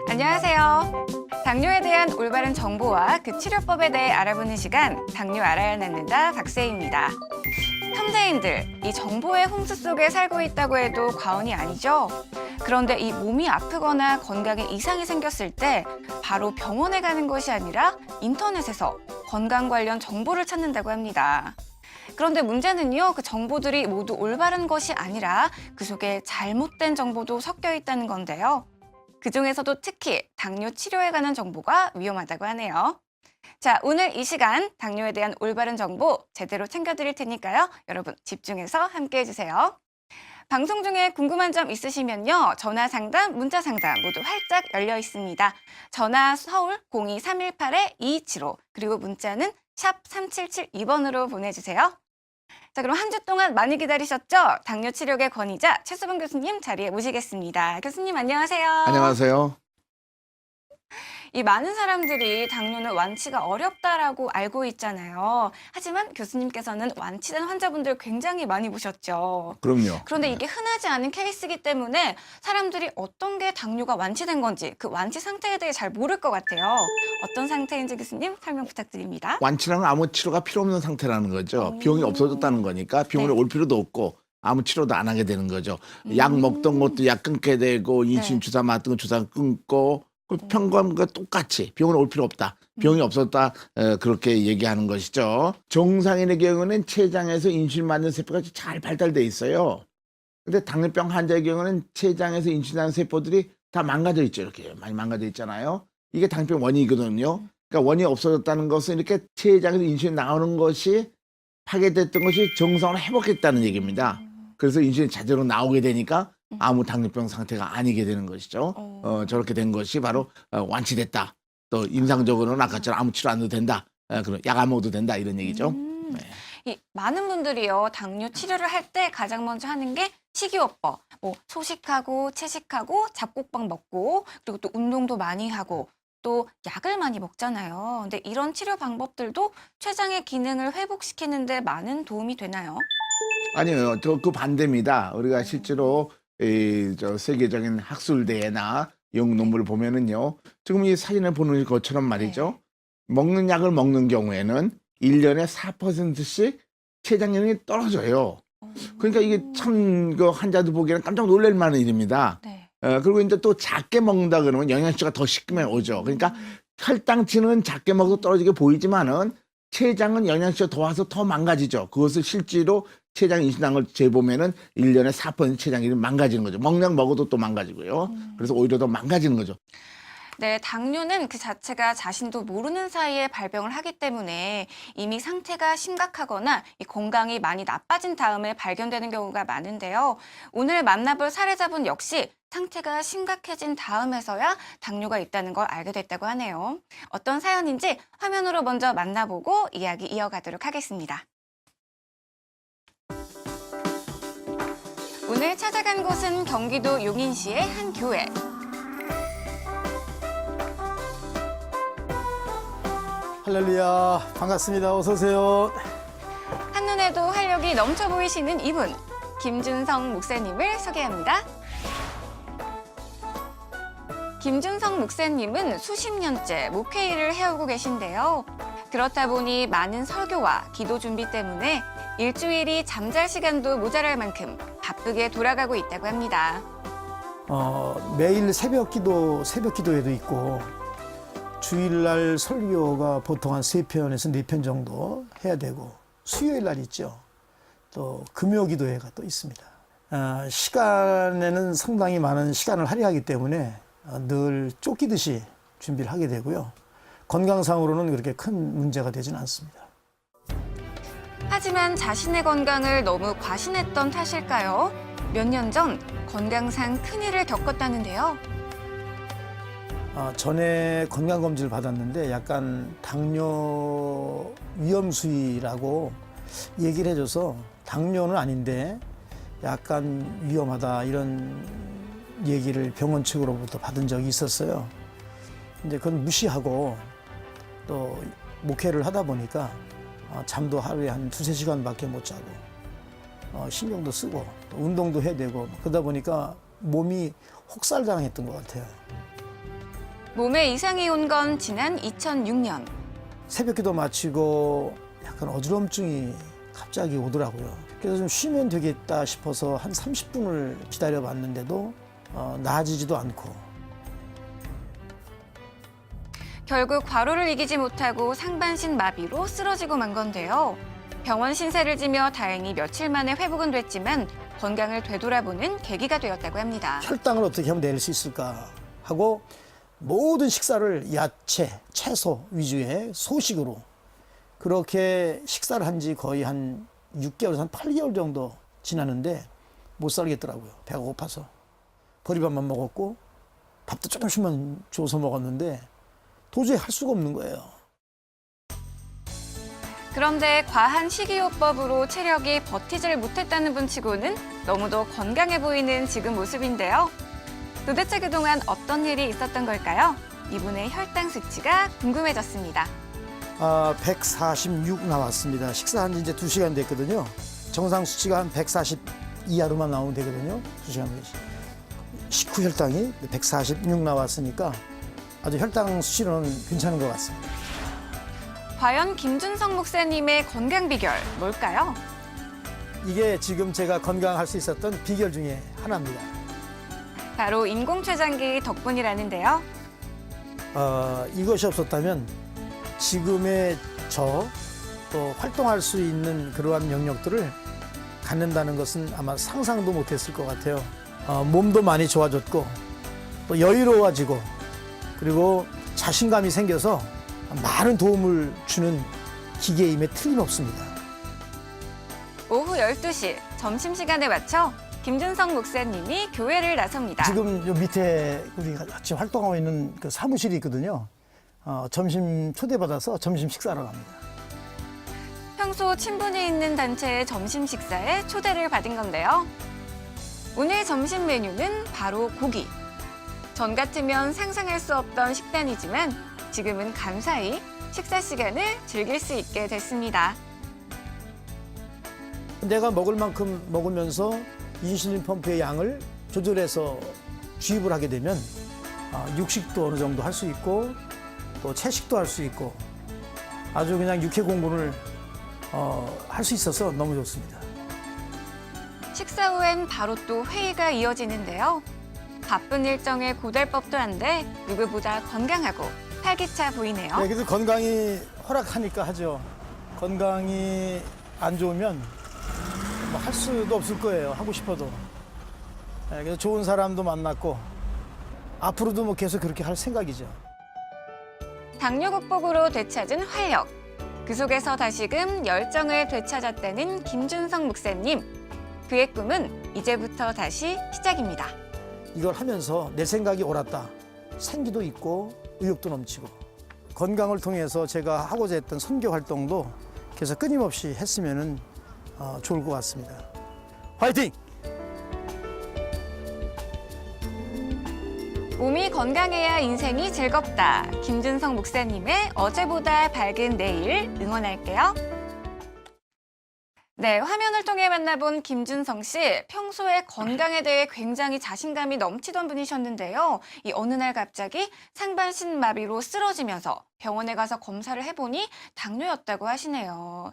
안녕하세요. 당뇨에 대한 올바른 정보와 그 치료법에 대해 알아보는 시간, 당뇨 알아야 낫는다 박세희입니다. 현대인들, 이 정보의 홍수 속에 살고 있다고 해도 과언이 아니죠. 그런데 이 몸이 아프거나 건강에 이상이 생겼을 때 바로 병원에 가는 것이 아니라 인터넷에서 건강 관련 정보를 찾는다고 합니다. 그런데 문제는요, 그 정보들이 모두 올바른 것이 아니라 그 속에 잘못된 정보도 섞여 있다는 건데요. 그중에서도 특히 당뇨 치료에 관한 정보가 위험하다고 하네요. 자, 오늘 이 시간 당뇨에 대한 올바른 정보 제대로 챙겨드릴 테니까요. 여러분 집중해서 함께해 주세요. 방송 중에 궁금한 점 있으시면요. 전화 상담, 문자 상담 모두 활짝 열려 있습니다. 전화 서울 02318-2275 그리고 문자는 샵 3772번으로 보내주세요. 자, 그럼 한 주 동안 많이 기다리셨죠? 당뇨 치료의 권위자 최수봉 교수님 자리에 모시겠습니다. 교수님 안녕하세요. 안녕하세요. 이 많은 사람들이 당뇨는 완치가 어렵다라고 알고 있잖아요. 하지만 교수님께서는 완치된 환자분들 굉장히 많이 보셨죠. 그럼요. 그런데 이게 흔하지 않은 케이스이기 때문에 사람들이 어떤 게 당뇨가 완치된 건지 그 완치 상태에 대해 잘 모를 것 같아요. 어떤 상태인지 교수님 설명 부탁드립니다. 완치라는 아무 치료가 필요 없는 상태라는 거죠. 병이 없어졌다는 거니까 병원에 네. 올 필요도 없고 아무 치료도 안 하게 되는 거죠. 약 먹던 것도 약 끊게 되고 인슐린 네. 주사 맞던 거 주사 끊고 평범과 똑같이 병원에 올 필요 없다. 병이 없었다. 그렇게 얘기하는 것이죠. 정상인의 경우는 췌장에서 인슐린 맞는 세포가 잘 발달돼 있어요. 근데 당뇨병 환자의 경우는 췌장에서 인슐린 하는 세포들이 다 망가져 있죠. 이렇게 많이 망가져 있잖아요. 이게 당뇨병 원인이거든요. 그러니까 원인이 없어졌다는 것은 이렇게 췌장에서 인슐린 나오는 것이 파괴됐던 것이 정상으로 회복했다는 얘기입니다. 그래서 인슐린 자제로 나오게 되니까 아무 당뇨병 상태가 아니게 되는 것이죠. 저렇게 된 것이 바로 완치됐다. 또 임상적으로는 아까처럼 아무 치료 안 해도 된다. 그런 약 안 먹어도 된다 이런 얘기죠. 네. 이 많은 분들이요 당뇨 치료를 할 때 가장 먼저 하는 게 식이요법, 뭐 소식하고 채식하고 잡곡밥 먹고 그리고 또 운동도 많이 하고 또 약을 많이 먹잖아요. 근데 이런 치료 방법들도 췌장의 기능을 회복시키는 데 많은 도움이 되나요? 아니요, 저 그 반대입니다. 우리가 실제로 저 세계적인 학술대회나 연구 논문을 보면은요, 지금 이 사진을 보는 것처럼 말이죠. 먹는 약을 먹는 경우에는 1년에 4%씩 췌장 기능이 떨어져요. 그러니까 이게 참 그 환자들 보기에는 깜짝 놀랄 만한 일입니다. 네. 그리고 이제 또 작게 먹는다 그러면 영양소가 더 쉽게 오죠. 그러니까 혈당치는 작게 먹어도 떨어지게 보이지만은 췌장은 영양소가 더 와서 더 망가지죠. 그것을 실제로 췌장 인슐린한 걸 재보면은 1년에 4% 췌장 기능이 망가지는 거죠. 먹는 약 먹어도 또 망가지고요. 그래서 오히려 더 망가지는 거죠. 네, 당뇨는 그 자체가 자신도 모르는 사이에 발병을 하기 때문에 이미 상태가 심각하거나 이 건강이 많이 나빠진 다음에 발견되는 경우가 많은데요. 오늘 만나볼 사례자분 역시 상태가 심각해진 다음에서야 당뇨가 있다는 걸 알게 됐다고 하네요. 어떤 사연인지 화면으로 먼저 만나보고 이야기 이어가도록 하겠습니다. 오늘 찾아간 곳은 경기도 용인시의 한 교회. 할렐루야, 반갑습니다. 어서 오세요. 한눈에도 활력이 넘쳐 보이시는 이분, 김준성 목사님을 소개합니다. 김준성 목사님은 수십 년째 목회 일을 해오고 계신데요. 그렇다 보니 많은 설교와 기도 준비 때문에 일주일이 잠잘 시간도 모자랄 만큼 바쁘게 돌아가고 있다고 합니다. 매일 새벽 기도회도 있고 주일날 설교가 보통 한 3편에서 4편 정도 해야 되고 수요일 날 있죠. 또 금요 기도회가 또 있습니다. 시간에는 상당히 많은 시간을 할애하기 때문에 늘 쫓기듯이 준비를 하게 되고요. 건강상으로는 그렇게 큰 문제가 되지는 않습니다. 하지만 자신의 건강을 너무 과신했던 탓일까요? 몇 년 전 건강상 큰일을 겪었다는데요. 전에 건강검진을 받았는데 약간 당뇨 위험수위라고 얘기를 해줘서 당뇨는 아닌데 약간 위험하다 이런 얘기를 병원 측으로부터 받은 적이 있었어요. 근데 그건 무시하고 또 목회를 하다 보니까 잠도 하루에 한 2-3시간밖에 못 자고 신경도 쓰고 또 운동도 해야 되고 그러다 보니까 몸이 혹살당했던 것 같아요. 몸에 이상이 온 건 지난 2006년. 새벽기도 마치고 약간 어지럼증이 갑자기 오더라고요. 그래서 좀 쉬면 되겠다 싶어서 한 30분을 기다려봤는데도 나아지지도 않고. 결국 과로를 이기지 못하고 상반신 마비로 쓰러지고 만 건데요. 병원 신세를 지며 다행히 며칠 만에 회복은 됐지만 건강을 되돌아보는 계기가 되었다고 합니다. 혈당을 어떻게 하면 내릴 수 있을까 하고 모든 식사를 야채, 채소 위주의 소식으로 그렇게 식사를 한 지 거의 한 6개월에서 한 8개월 정도 지났는데 못 살겠더라고요. 배가 고파서. 보리밥만 먹었고 밥도 조금씩만 줘서 먹었는데 도저히 할 수가 없는 거예요. 그런데 과한 식이요법으로 체력이 버티질 못했다는 분치고는 너무도 건강해 보이는 지금 모습인데요. 도대체 그동안 어떤 일이 있었던 걸까요? 이분의 혈당 수치가 궁금해졌습니다. 146 나왔습니다. 식사한 지 이제 2시간 됐거든요. 정상 수치가 한 140 이하로만 나오면 되거든요. 2시간 내지. 식후 혈당이 146 나왔으니까 아주 혈당 수치로는 괜찮은 것 같습니다. 과연 김준성 목사님의 건강 비결 뭘까요? 이게 지금 제가 건강할 수 있었던 비결 중에 하나입니다. 바로 인공췌장기 덕분이라는데요. 이것이 없었다면 지금의 또 활동할 수 있는 그러한 영역들을 갖는다는 것은 아마 상상도 못했을 것 같아요. 몸도 많이 좋아졌고 또 여유로워지고 그리고 자신감이 생겨서 많은 도움을 주는 기계임에 틀림없습니다. 오후 12시 점심시간에 맞춰 김준성 목사님이 교회를 나섭니다. 지금 요 밑에 우리 같이 활동하고 있는 그 사무실이 있거든요. 점심 초대받아서 점심 식사하러 갑니다. 평소 친분이 있는 단체의 점심 식사에 초대를 받은 건데요. 오늘 점심 메뉴는 바로 고기. 전 같으면 상상할 수 없던 식단이지만 지금은 감사히 식사 시간을 즐길 수 있게 됐습니다. 내가 먹을 만큼 먹으면서 인슐린 펌프의 양을 조절해서 주입을 하게 되면 육식도 어느 정도 할 수 있고 또 채식도 할 수 있고 아주 그냥 육해 공부를 할 수 있어서 너무 좋습니다. 식사 후엔 바로 또 회의가 이어지는데요. 바쁜 일정에 고달법도 한데 누구보다 건강하고 활기차 보이네요. 네, 그래서 건강이 허락하니까 하죠. 건강이 안 좋으면 뭐 할 수도 없을 거예요. 하고 싶어도. 네, 그래서 좋은 사람도 만났고 앞으로도 뭐 계속 그렇게 할 생각이죠. 당뇨 극복으로 되찾은 활력. 그 속에서 다시금 열정을 되찾았다는 김준성 목사님. 그의 꿈은 이제부터 다시 시작입니다. 이걸 하면서 내 생각이 옳았다. 생기도 있고 의욕도 넘치고 건강을 통해서 제가 하고자 했던 선교 활동도 계속 끊임없이 했으면 좋을 것 같습니다. 화이팅! 몸이 건강해야 인생이 즐겁다. 김준성 목사님의 어제보다 밝은 내일 응원할게요. 네, 화면을 통해 만나본 김준성 씨. 평소에 건강에 대해 굉장히 자신감이 넘치던 분이셨는데요. 이 어느 날 갑자기 상반신 마비로 쓰러지면서 병원에 가서 검사를 해보니 당뇨였다고 하시네요.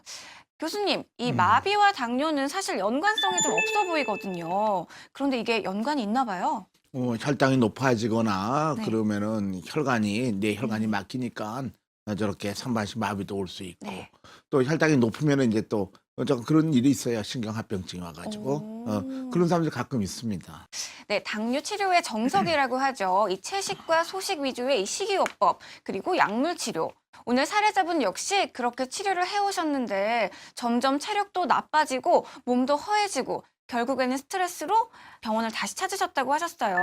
교수님, 이 마비와 당뇨는 사실 연관성이 좀 없어 보이거든요. 그런데 이게 연관이 있나 봐요. 혈당이 높아지거나 네. 그러면은 내 혈관이 막히니까 저렇게 상반신 마비도 올 수 있고 네. 또 혈당이 높으면은 이제 또 그런 일이 있어요. 신경합병증이 와가지고 오. 그런 사람들 가끔 있습니다. 네, 당뇨 치료의 정석이라고 하죠. 이 채식과 소식 위주의 이 식이요법, 그리고 약물 치료. 오늘 사례자분 역시 그렇게 치료를 해오셨는데 점점 체력도 나빠지고 몸도 허해지고 결국에는 스트레스로 병원을 다시 찾으셨다고 하셨어요.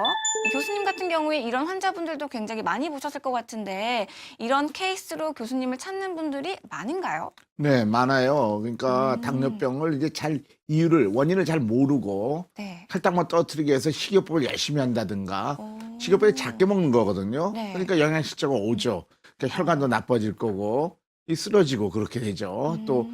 이 교수님 같은 경우에 이런 환자분들도 굉장히 많이 보셨을 것 같은데 이런 케이스로 교수님을 찾는 분들이 많은가요? 네, 많아요. 그러니까 당뇨병을 이제 원인을 잘 모르고 네. 혈당만 떨어뜨리기 위해서 식이요법을 열심히 한다든가 오. 식이요법이 작게 먹는 거거든요. 네. 그러니까 영양실조가 오죠. 그러니까 혈관도 나빠질 거고 쓰러지고 그렇게 되죠. 또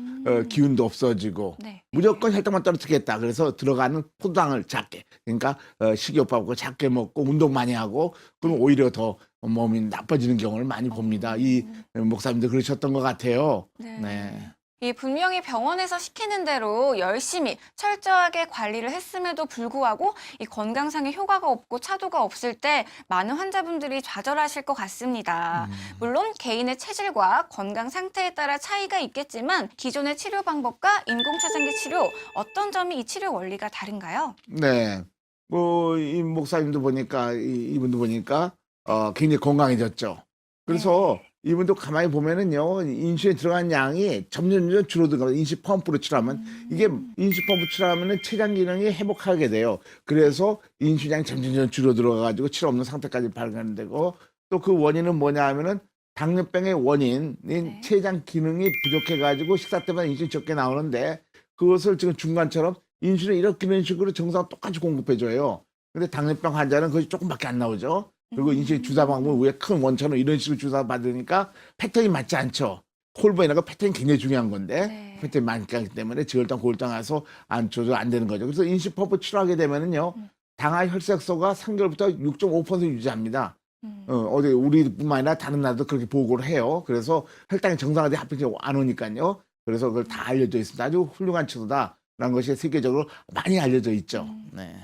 기운도 없어지고 네. 무조건 혈당만 떨어뜨리겠다. 그래서 들어가는 포도당을 작게, 그러니까 식이요법하고 작게 먹고 운동 많이 하고 그럼 오히려 더 몸이 나빠지는 경우를 많이 봅니다. 이 목사님도 그러셨던 것 같아요. 네. 네. 이 분명히 병원에서 시키는 대로 열심히 철저하게 관리를 했음에도 불구하고 이 건강상의 효과가 없고 차도가 없을 때 많은 환자분들이 좌절하실 것 같습니다. 물론 개인의 체질과 건강 상태에 따라 차이가 있겠지만 기존의 치료 방법과 인공차상기 치료 어떤 점이 이 치료 원리가 다른가요? 네. 뭐, 이 목사님도 보니까, 이분도 보니까, 굉장히 건강해졌죠. 그래서 이분도 가만히 보면은요, 인슐린 들어간 양이 점점 줄어들고, 인슐린 펌프로 치료하면, 이게 인슐린 펌프 치료하면은 췌장 기능이 회복하게 돼요. 그래서 인슐린 양이 점점 줄어들어가지고 치료 없는 상태까지 발견되고, 또 그 원인은 뭐냐 하면은, 당뇨병의 원인인 췌장 기능이 부족해가지고 식사 때마다 인슐린 적게 나오는데, 그것을 지금 중간처럼 인슐린 이런 식으로 정상 똑같이 공급해줘요. 근데 당뇨병 환자는 그것이 조금밖에 안 나오죠. 그리고 인슐린 주사 방법은 왜 큰 원천으로 이런 식으로 주사 받으니까 패턴이 맞지 않죠. 콜보이나가 패턴이 굉장히 중요한 건데 패턴이 많기 때문에 저혈당, 고혈당 와서 안 조절 안 되는 거죠. 그래서 인슐린 펌프 치료하게 되면은요, 당화 혈색소가 3개월부터 6.5% 유지합니다. 어디 우리뿐만 아니라 다른 나라도 그렇게 보고를 해요. 그래서 혈당이 정상화돼 합병증이 안 오니까요. 그래서 그걸 다 알려져 있습니다. 아주 훌륭한 치료다라는 것이 세계적으로 많이 알려져 있죠. 네.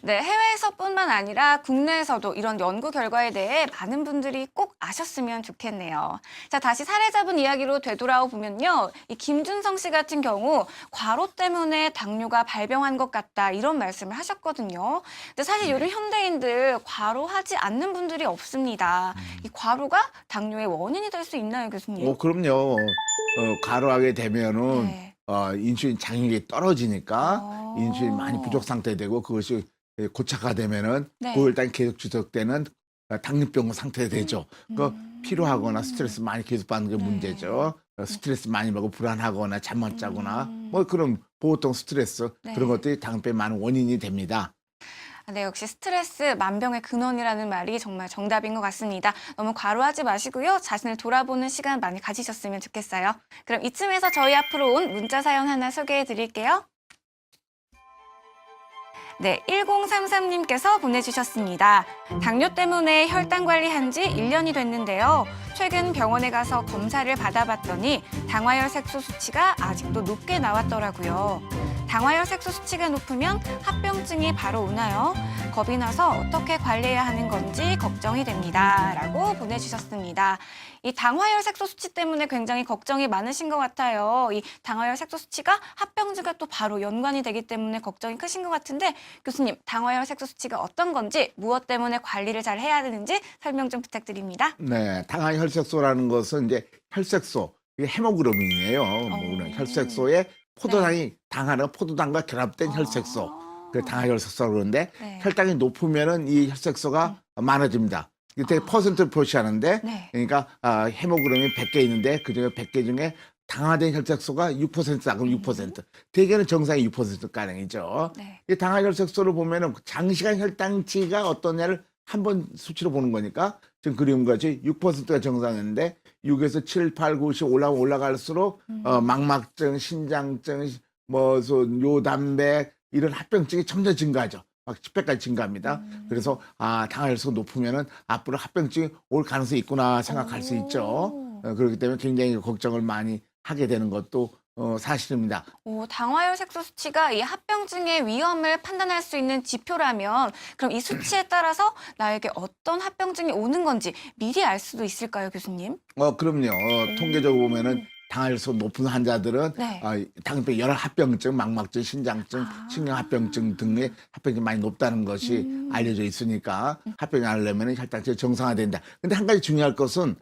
네, 해외에서뿐만 아니라 국내에서도 이런 연구 결과에 대해 많은 분들이 꼭 아셨으면 좋겠네요. 자, 다시 사례자분 이야기로 되돌아오 보면요. 이 김준성 씨 같은 경우 과로 때문에 당뇨가 발병한 것 같다 이런 말씀을 하셨거든요. 근데 사실 요즘 현대인들 과로하지 않는 분들이 없습니다. 이 과로가 당뇨의 원인이 될 수 있나요, 교수님? 그럼요. 과로하게 되면은 네. 인슐린 장력이 떨어지니까 인슐린 많이 부족 상태 되고 그것이 고착화 되면은 네. 고혈당이 계속 지속되는 당뇨병 상태 되죠. 그 피로하거나 스트레스 많이 계속 받는 게 문제죠. 스트레스 많이 받고 불안하거나 잠 못 자거나 뭐 그런 보통 스트레스 그런 것들이 당뇨병의 많은 원인이 됩니다. 네, 역시 스트레스 만병의 근원이라는 말이 정말 정답인 것 같습니다. 너무 과로하지 마시고요. 자신을 돌아보는 시간 많이 가지셨으면 좋겠어요. 그럼 이쯤에서 저희 앞으로 온 문자 사연 하나 소개해 드릴게요. 네, 1033님께서 보내주셨습니다. 당뇨 때문에 혈당 관리한 지 1년이 됐는데요. 최근 병원에 가서 검사를 받아봤더니 당화혈 색소 수치가 아직도 높게 나왔더라고요. 당화혈 색소 수치가 높으면 합병증이 바로 오나요? 겁이 나서 어떻게 관리해야 하는 건지 걱정이 됩니다. 라고 보내주셨습니다. 이 당화혈 색소 수치 때문에 굉장히 걱정이 많으신 것 같아요. 이 당화혈 색소 수치가 합병증과 또 바로 연관이 되기 때문에 걱정이 크신 것 같은데 교수님, 당화혈 색소 수치가 어떤 건지 무엇 때문에 관리를 잘 해야 되는지 설명 좀 부탁드립니다. 네, 당화 혈색소라는 것은 이제 혈색소, 이게 헤모글로빈이에요. 뭐 혈색소에 포도당이 당하는 포도당과 결합된 혈색소, 그 당화 혈색소라고 그러는데 혈당이 높으면은 이 혈색소가 많아집니다. 이게 퍼센트를 표시하는데 그러니까 헤모글로빈 100개 있는데 그중에 100개 중에 당화된 혈색소가 6%다. 그럼 6%. 대개는 정상이 6%가량이죠. 이 당화 혈색소를 보면은 장시간 혈당치가 어떠냐를 한 번 수치로 보는 거니까 지금 그림 것이 6%가 정상인데 6에서 7, 8, 9, 10 올라갈수록 망막증, 신장증, 요단백 이런 합병증이 점점 증가하죠. 막 10배까지 증가합니다. 그래서 당화 혈색소가 높으면은 앞으로 합병증이 올 가능성이 있구나 생각할 수 있죠. 그렇기 때문에 굉장히 걱정을 많이 하게 되는 것도 사실입니다. 당화혈 색소 수치가 이 합병증의 위험을 판단할 수 있는 지표라면 그럼 이 수치에 따라서 나에게 어떤 합병증이 오는 건지 미리 알 수도 있을까요, 교수님? 그럼요. 통계적으로 보면은 당화혈색소 높은 환자들은 당뇨병 여러 합병증, 망막증, 신장증, 신경합병증 등의 합병증이 많이 높다는 것이 알려져 있으니까 합병이 하려면 혈당이 정상화된다. 근데 한 가지 중요할 것은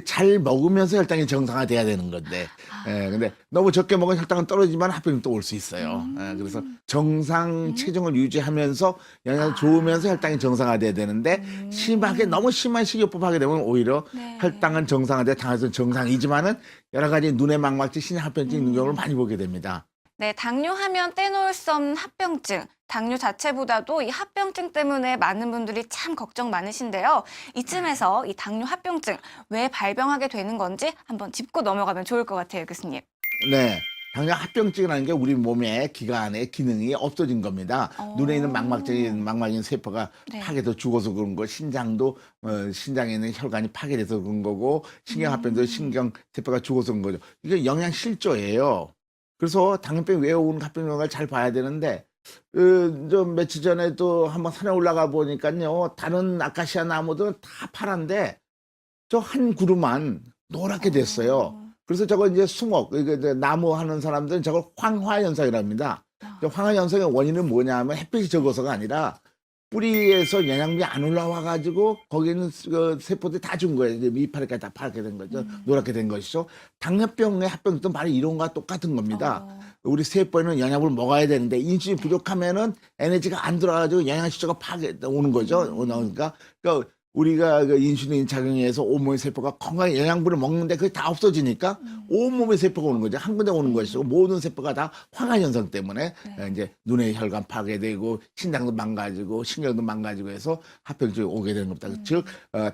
잘 먹으면서 혈당이 정상화돼야 되는 건데, 근데 너무 적게 먹으면 혈당은 떨어지지만 합병이 또 올 수 있어요. 그래서 정상 체중을 유지하면서 영양을 좋으면서 혈당이 정상화돼야 되는데 너무 심한 식이요법 하게 되면 오히려 혈당은 정상화돼 당화혈색소는 정상이지만은 여러 가지 눈의 망막증, 신장합병증 있는 경우를 많이 보게 됩니다. 네, 당뇨하면 떼놓을 수 없는 합병증. 당뇨 자체보다도 이 합병증 때문에 많은 분들이 참 걱정 많으신데요. 이쯤에서 이 당뇨 합병증 왜 발병하게 되는 건지 한번 짚고 넘어가면 좋을 것 같아요, 교수님. 네. 당뇨 합병증이라는 게 우리 몸의 기관의 기능이 없어진 겁니다. 눈에 있는 망막적인 세포가 네. 파괴돼서 죽어서 그런 거, 신장도 신장에 있는 혈관이 파괴돼서 그런 거고, 신경합병도 신경 세포가 죽어서 그런 거죠. 이게 영양실조예요. 그래서 당뇨병 왜 오는 합병증을 잘 봐야 되는데, 좀 며칠 전에 또 한번 산에 올라가 보니까요, 다른 아카시아 나무들은 다 파란데 저 한 그루만 노랗게 됐어요. 그래서 저거 이제 수목, 이제 나무 하는 사람들은 저걸 황화현상이라고 합니다. 저 황화현상의 원인은 뭐냐면 햇빛이 적어서가 아니라 뿌리에서 영양분이 안 올라와가지고 거기 있는 그 세포들이 다 죽은 거예요. 이제 이파리까지 다 파랗게 된 거죠. 노랗게 된 것이죠. 당뇨병의 합병증도 바로 이런 거와 똑같은 겁니다. 우리 세포에는 영양분을 먹어야 되는데 인슐린이 부족하면은 에너지가 안 들어가지고 영양실조가 파괴 오는 거죠. 그러니까 우리가 그 인슐린 작용해서 온몸의 세포가 건강한 영양분을 먹는데 그게 다 없어지니까 온몸의 세포가 오는 거죠. 한 군데 오는 것이고 모든 세포가 다 황화현상 때문에 이제 눈의 혈관 파괴되고 신장도 망가지고 신경도 망가지고 해서 합병증이 오게 되는 겁니다. 즉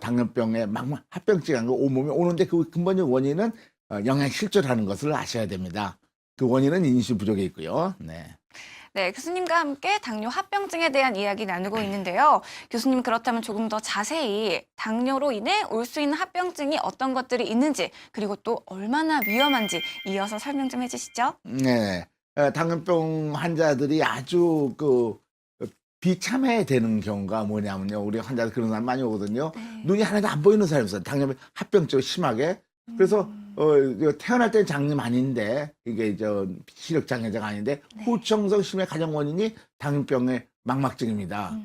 당뇨병의 합병증이 온몸에 오는데 그 근본적 원인은 영양실조라는 것을 아셔야 됩니다. 그 원인은 인슐린 부족에 있고요. 네. 네, 교수님과 함께 당뇨 합병증에 대한 이야기 나누고 있는데요. 교수님, 그렇다면 조금 더 자세히 당뇨로 인해 올 수 있는 합병증이 어떤 것들이 있는지, 그리고 또 얼마나 위험한지 이어서 설명 좀 해주시죠. 네. 당뇨병 환자들이 아주 비참해되는 경우가 뭐냐면요. 우리 환자들 그런 사람 많이 오거든요. 눈이 하나도 안 보이는 사람이 있어요. 당뇨병 합병증 심하게. 그래서 태어날 때는 장염 아닌데 이게 시력 장애자가 아닌데 후천성 심의 가장 원인이 당뇨병의 망막증입니다.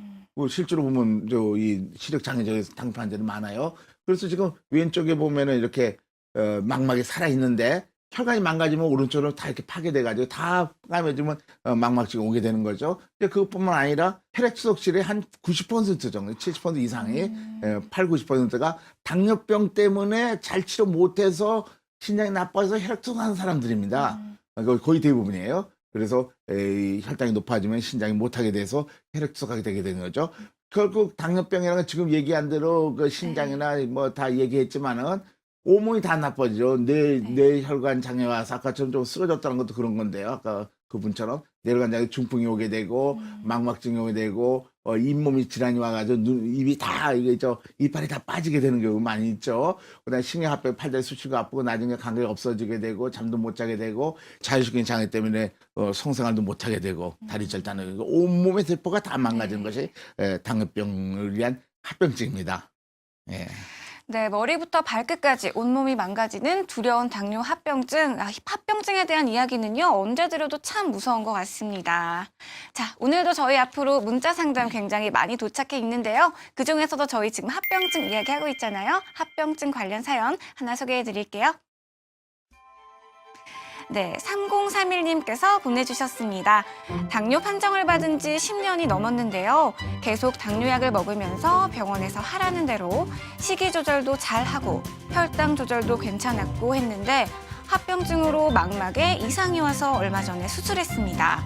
실제로 보면 이 시력 장애자에서 당뇨 환자들이 많아요. 그래서 지금 왼쪽에 보면은 이렇게 망막이 살아 있는데 혈관이 망가지면 오른쪽으로 다 이렇게 파괴돼가지고 다 까매지면 망막증이 오게 되는 거죠. 근데 그것뿐만 아니라 혈액수석질의 한 90% 정도, 70% 이상이 80~90%가 당뇨병 때문에 잘 치료 못해서 신장이 나빠져서 혈액투석하는 사람들입니다. 거의 대부분이에요. 그래서 혈당이 높아지면 신장이 못하게 돼서 혈액투석하게 되게 되는 거죠. 결국 당뇨병이라는 건 지금 얘기한 대로 그 신장이나 뭐 다 얘기했지만은 온몸이 다 나빠지죠. 뇌 혈관 장애 와서 아까처럼 좀 쓰러졌다는 것도 그런 건데요. 아까 그분처럼 뇌혈관 장애 중풍이 오게 되고 망막증이 오게 되고 잇몸이 질환이 와가지고 입이 다 이빨이 다 빠지게 되는 경우 많이 있죠. 그다음에 신경합병 팔다리 수치가 아프고 나중에 감각이 없어지게 되고 잠도 못 자게 되고 자율신경 장애 때문에 성생활도 못 하게 되고 다리 절단하게 되고 온몸의 세포가 다 망가지는 것이 당뇨병을 위한 합병증입니다. 예. 네, 머리부터 발끝까지 온몸이 망가지는 두려운 당뇨 합병증. 합병증에 대한 이야기는요, 언제 들어도 참 무서운 것 같습니다. 자, 오늘도 저희 앞으로 문자 상담 굉장히 많이 도착해 있는데요. 그중에서도 저희 지금 합병증 이야기하고 있잖아요. 합병증 관련 사연 하나 소개해 드릴게요. 네, 3031님께서 보내주셨습니다. 당뇨 판정을 받은 지 10년이 넘었는데요. 계속 당뇨약을 먹으면서 병원에서 하라는 대로 식이 조절도 잘하고 혈당 조절도 괜찮았고 했는데 합병증으로 망막에 이상이 와서 얼마 전에 수술했습니다.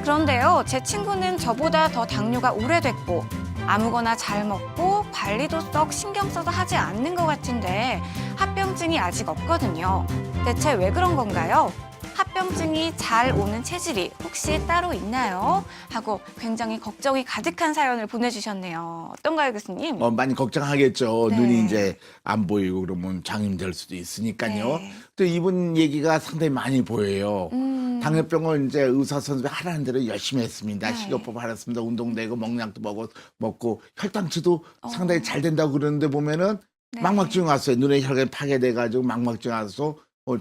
그런데요, 제 친구는 저보다 더 당뇨가 오래됐고 아무거나 잘 먹고 관리도 썩 신경 써서 하지 않는 것 같은데 합병증이 아직 없거든요. 대체 왜 그런 건가요? 합병증이 잘 오는 체질이 혹시 따로 있나요? 하고 굉장히 걱정이 가득한 사연을 보내주셨네요. 어떤가요, 교수님? 많이 걱정하겠죠. 네. 눈이 이제 안 보이고 그러면 장염될 수도 있으니까요. 네. 또 이분 얘기가 상당히 많이 보여요. 당뇨병을 이제 의사 선생님이 하라는 대로 열심히 했습니다. 네. 식이요법 하랬습니다. 운동되고 먹약도 먹고 혈당치도 상당히 잘 된다고 그러는데 보면은 네. 망막증이 왔어요. 눈의 혈관이 파괴돼가지고 망막증이 와서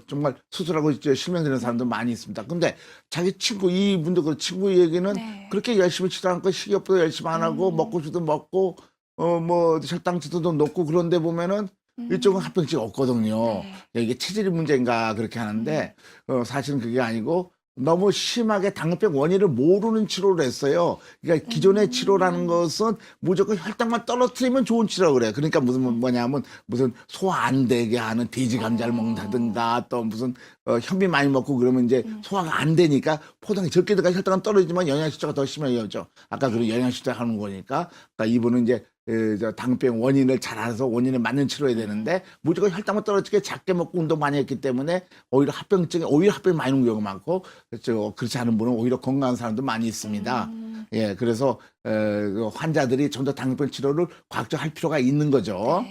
정말 수술하고 실명되는 사람도 많이 있습니다. 근데 자기 친구, 이분도 그 친구 얘기는 네. 그렇게 열심히 치도 않고 식이요법도 열심히 안 하고 먹고 싶도 먹고 뭐 혈당치도 높고 그런데 보면은 일종은 합병증이 없거든요. 네. 이게 체질이 문제인가 그렇게 하는데 사실은 그게 아니고 너무 심하게 당뇨병 원인을 모르는 치료를 했어요. 그러니까 기존의 치료라는 것은 무조건 혈당만 떨어뜨리면 좋은 치료라고 그래요. 그러니까 뭐냐면 무슨 소화 안 되게 하는 돼지 감자를 먹는다든가 또 무슨 현미 많이 먹고 그러면 이제 소화가 안 되니까 포당이 적게 들어가 혈당은 떨어지지만 영양실조가 더 심해져죠. 아까 그런 영양실조 하는 거니까. 그러니까 이분은 이제 당뇨병 원인을 잘 알아서 원인에 맞는 치료해야 되는데 무조건 혈당만 떨어지게 작게 먹고 운동 많이 했기 때문에 오히려 합병이 많이 오는 경우가 많고 그렇지 않은 분은 오히려 건강한 사람도 많이 있습니다. 예, 그래서 환자들이 좀 더 당뇨병 치료를 과학적으로 할 필요가 있는 거죠.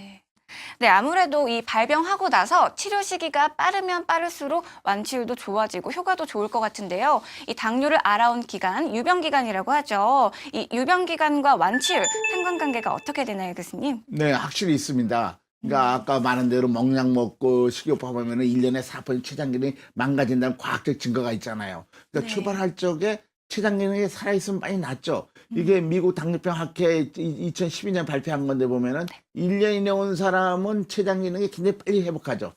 네, 아무래도 이 발병하고 나서 치료 시기가 빠르면 빠를수록 완치율도 좋아지고 효과도 좋을 것 같은데요. 이 당뇨를 알아온 기간, 유병기간이라고 하죠. 이 유병기간과 완치율, 상관관계가 어떻게 되나요, 교수님? 네, 확실히 있습니다. 그러니까 아까 말한 대로 먹약 먹고 식이요법 하면은 1년에 4% 췌장 기능이 망가진다는 과학적 증거가 있잖아요. 그러니까 네. 출발할 적에 췌장 기능이 살아있으면 많이 낫죠. 이게 미국 당뇨병 학회 2012년 발표한 건데 보면은 1년 이내 온 사람은 췌장 기능이 굉장히 빨리 회복하죠.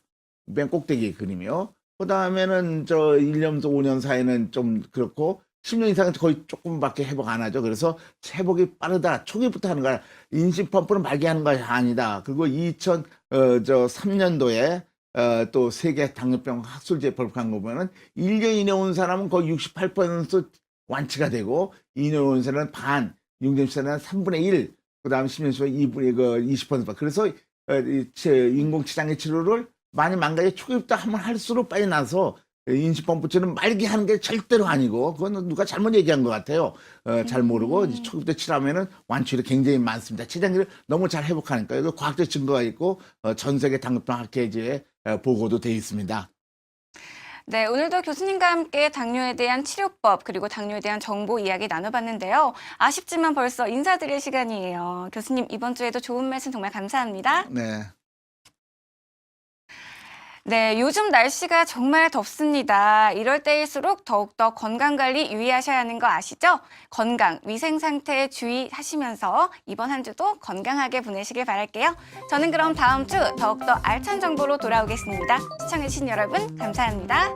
맨 꼭대기 그림이요. 그 다음에는 1년부터 5년 사이는 좀 그렇고 10년 이상은 거의 조금밖에 회복 안 하죠. 그래서 회복이 빠르다. 초기부터 하는 거야. 인신 펌프는 말게 하는 것이 아니다. 그리고 2003년도에 또 세계 당뇨병 학술지에 발표한 거 보면은 1년 이내 온 사람은 거의 68% 완치가 되고 2년 온 사람은 반, 6년 사람은 3분의 1, 그다음 10년 후에 20%. 그래서 인공췌장의 치료를 많이 망가져 초기부터 한번 할수록 빨리 나서 인신펌프처럼 말게 하는 게 절대로 아니고 그건 누가 잘못 얘기한 것 같아요. 잘 모르고 초기부터 치료하면은 완치율이 굉장히 많습니다. 췌장기를 너무 잘 회복하니까 이거 과학적 증거가 있고 전 세계 당뇨병 학회지에 보고도 돼 있습니다. 네, 오늘도 교수님과 함께 당뇨에 대한 치료법 그리고 당뇨에 대한 정보 이야기 나눠봤는데요. 아쉽지만 벌써 인사드릴 시간이에요. 교수님 이번 주에도 좋은 말씀 정말 감사합니다. 네. 네, 요즘 날씨가 정말 덥습니다. 이럴 때일수록 더욱더 건강관리 유의하셔야 하는 거 아시죠? 건강, 위생 상태에 주의하시면서 이번 한 주도 건강하게 보내시길 바랄게요. 저는 그럼 다음 주 더욱더 알찬 정보로 돌아오겠습니다. 시청해주신 여러분 감사합니다.